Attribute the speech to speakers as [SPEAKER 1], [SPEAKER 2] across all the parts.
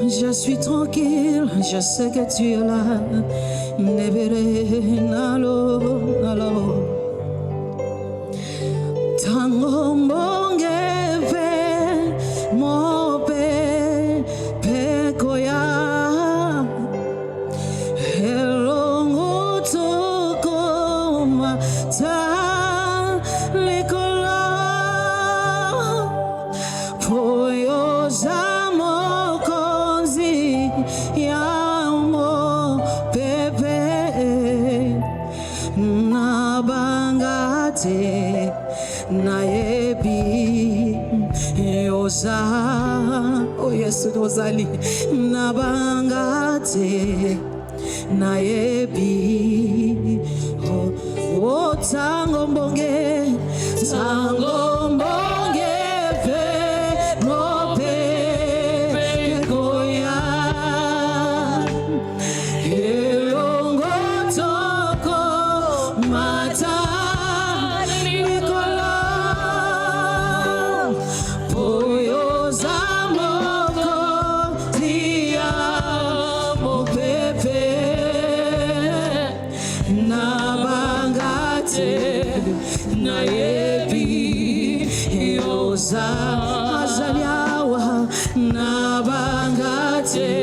[SPEAKER 1] Je suis tranquille, je sais que tu es là. Nebere nalo, nalo. Tango mongeve, mope, pekoya. Helongo toko mata likola. Poyo zamo konzi yamo pepe na bangate na yebi yoza. Oh yes, Rosali na bangate na yebi. Oh tango mbonge, tango mbonge pe mope pekoya. Elongo toko mata likola. Poyo zamoko tia mopepe na bangate na yebi yoza. Azaliawa na bangate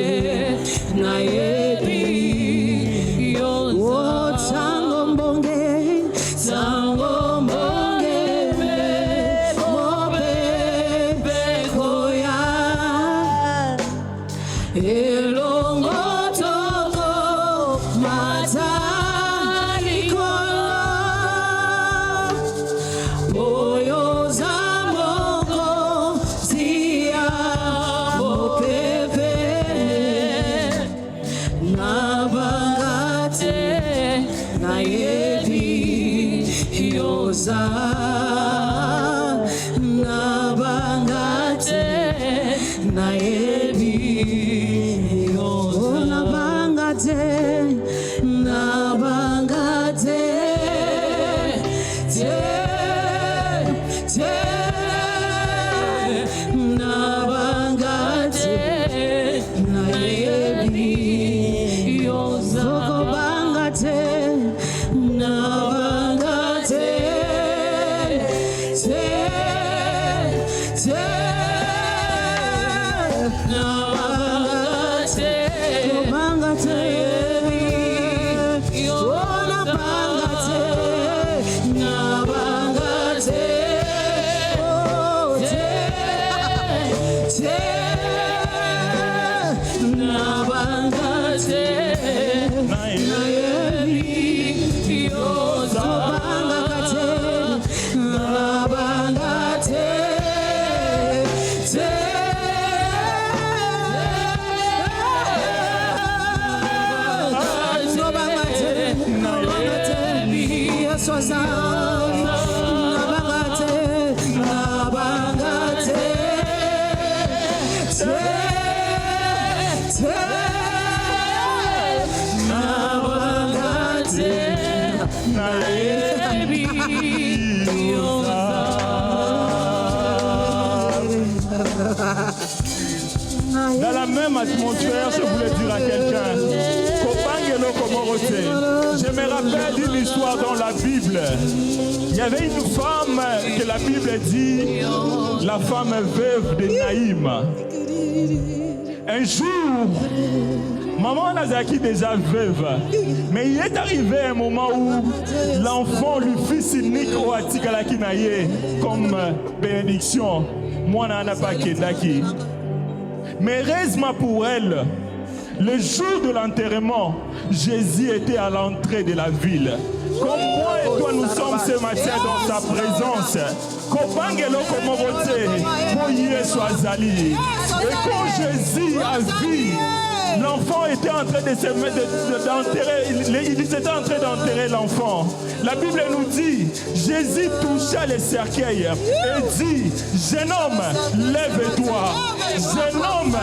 [SPEAKER 1] na yebi yoza. Oh tango mbonge, tango mbonge mope pekoya. Elongo toko mata likola. Poyo zamoko tia mopepe na bangate na yebi yoza. Na bangate na yebi yoza. Oh, na bangate na bangate te na bangate na yebi yoza. Soko bangate na bangate te na bangate bangate yebi. Oh na bangate na bangate. Oh te na bangate na yebi yoza. Bangate na bangate te no bangate na yebi yoza. Na bangate na bangate te na bangate na yebi yoza.
[SPEAKER 2] Dans la même atmosphère, je voulais dire à quelqu'un, Kopangelo Komorote. Je me rappelle d'une histoire dans la Bible. Il y avait une femme que la Bible dit, la femme veuve de Naïm. Un jour, maman Nazaki déjà veuve, mais il est arrivé un moment où l'enfant, le fils unique au Atikalaki Naye, comme bénédiction, moi n'en a pas Kedaki. Mais heureusement pour elle, le jour de l'enterrement, Jésus était à l'entrée de la ville. Comme moi et toi, nous sommes ce matin dans sa présence. Kopangelo Komorote, Moïse Soazali. Et quand Jésus a vu, l'enfant était en train d'enterrer, il était en train d'enterrer l'enfant. La Bible nous dit, Jésus toucha les cercueils et dit, jeune homme, lève-toi. Jeune homme,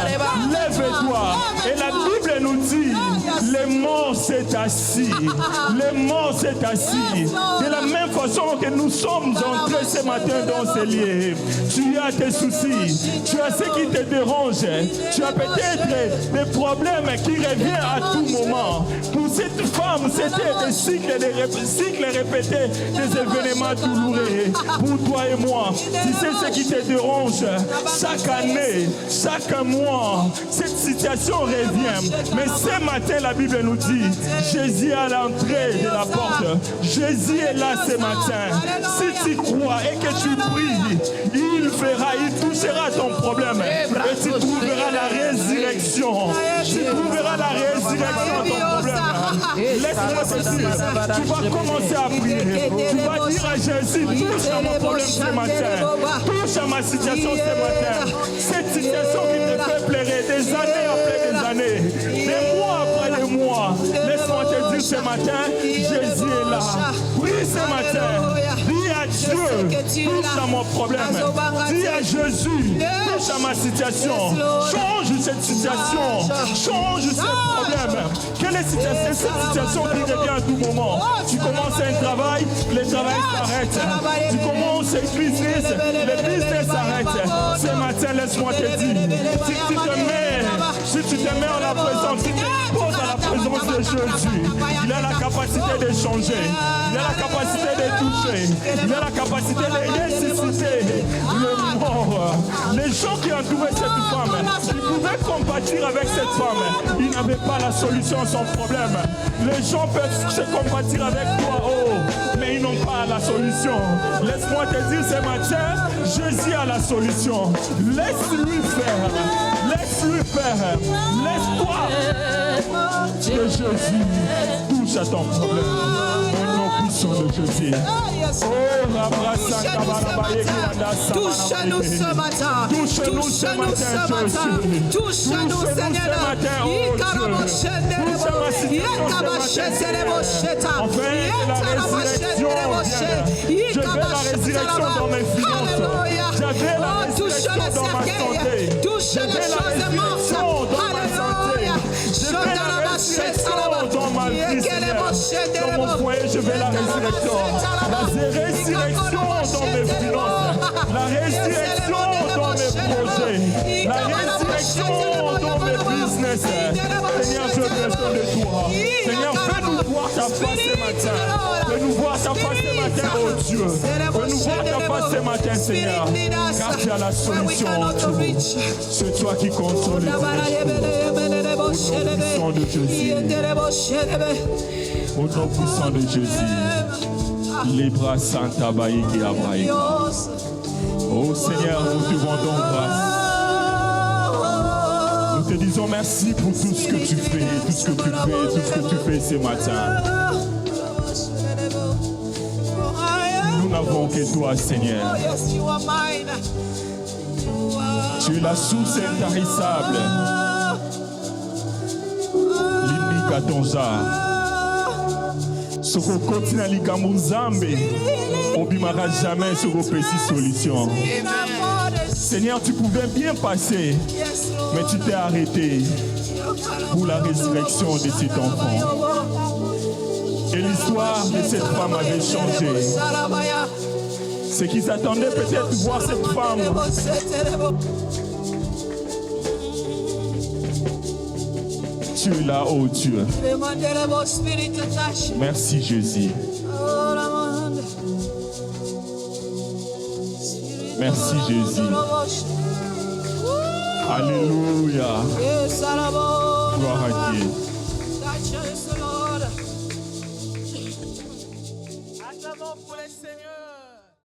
[SPEAKER 2] lève-toi. Et la Bible nous dit, les morts s'est assis. Le mort s'est assis. De la même façon que nous sommes entrés ce matin dans ces lieux. Tu as tes soucis. Tu as ce qui te dérange. Tu as peut-être des problèmes qui reviennent à tout moment. Pour cette femme, c'était des cycles répétés, des événements douloureux. Pour toi et moi, si c'est ce qui te dérange, chaque année, chaque mois, cette situation revient. Mais ce matin, la Bible nous dit, Jésus est à l'entrée de la porte. Jésus est là ce matin. Si tu crois et que tu pries, il touchera ton problème. Et tu trouveras la résurrection. Tu trouveras la résurrection à ton problème. Laisse-moi te dire, tu vas commencer à prier. Tu vas dire à Jésus, touche à mon problème ce matin. Touche à ma situation ce matin. Cette situation qui te fait pleurer des années après des années, des mois après des mois. Laisse-moi te dire ce matin, Jésus est là. Prie ce matin. Dis à Dieu, touche à mon problème. Dis à Jésus, touche à ma situation. Change cette situation. Change ce problème. Quelle est cette situation qui revient à tout moment? Tu commences un travail, le travail s'arrête. Tu commences un business, le business s'arrête. Ce matin, laisse-moi te dire, si tu te mets en la présence, si tu te poses à la présence de Jésus, il a la capacité de changer, il a la capacité de toucher, il a la capacité de ressusciter le mort. Les gens qui entouraient cette femme, ils pouvaient compatir avec cette femme. Ils n'avaient pas la solution à son problème. Les gens peuvent se compatir avec toi, mais ils n'ont pas la solution. Laisse-moi te dire ce matin, Jésus a la solution. Laisse-lui faire. Laisse-lui faire. Laisse-toi que Jésus touche à ton problème. Au nom puissant de Jésus.
[SPEAKER 1] Touche-nous ce matin. Touche-nous ce matin. Touche-nous, Seigneur.
[SPEAKER 2] Je veux la résurrection dans mes finances. J'avais la résurrection dans ma santé.
[SPEAKER 1] Touche les choses mortes. Alléluia.
[SPEAKER 2] Je veux la résurrection dans ma vie, Seigneur. Dans mon foyer, je veux la résurrection. La résurrection dans mes finances. La résurrection dans mes projets. La résurrection dans mes business. Seigneur, je veux besoin de toi. Seigneur, fais-nous voir ta face ce matin. Fais-nous voir ta face ce matin, oh Dieu. Fais-nous voir ta face ce matin, Seigneur. Car tu as la solution en tout. C'est toi qui contrôles les au nom puissant de Jésus. Au nom puissant de Jésus. Les bras Santa Baïki Abraïka. Oh Seigneur, nous te rendons grâce. Nous te disons merci pour tout ce que tu fais, tout ce que tu fais, tout ce que tu fais ce matin. Nous n'avons que toi, Seigneur. Tu es la source intarissable. Limika tonza. Soko kotina likamu Nzambe. Obimara jamais sur vos petites solutions. Seigneur, tu pouvais bien passer, mais tu t'es arrêté pour la résurrection de cet enfant. Et l'histoire de cette femme avait changé. Ce qui s'attendait peut-être voir cette femme. Tu es là, oh Dieu. Merci Jésus. Merci Jésus. Alléluia. Gloire à Dieu.
[SPEAKER 1] Acclamons pour le Seigneur.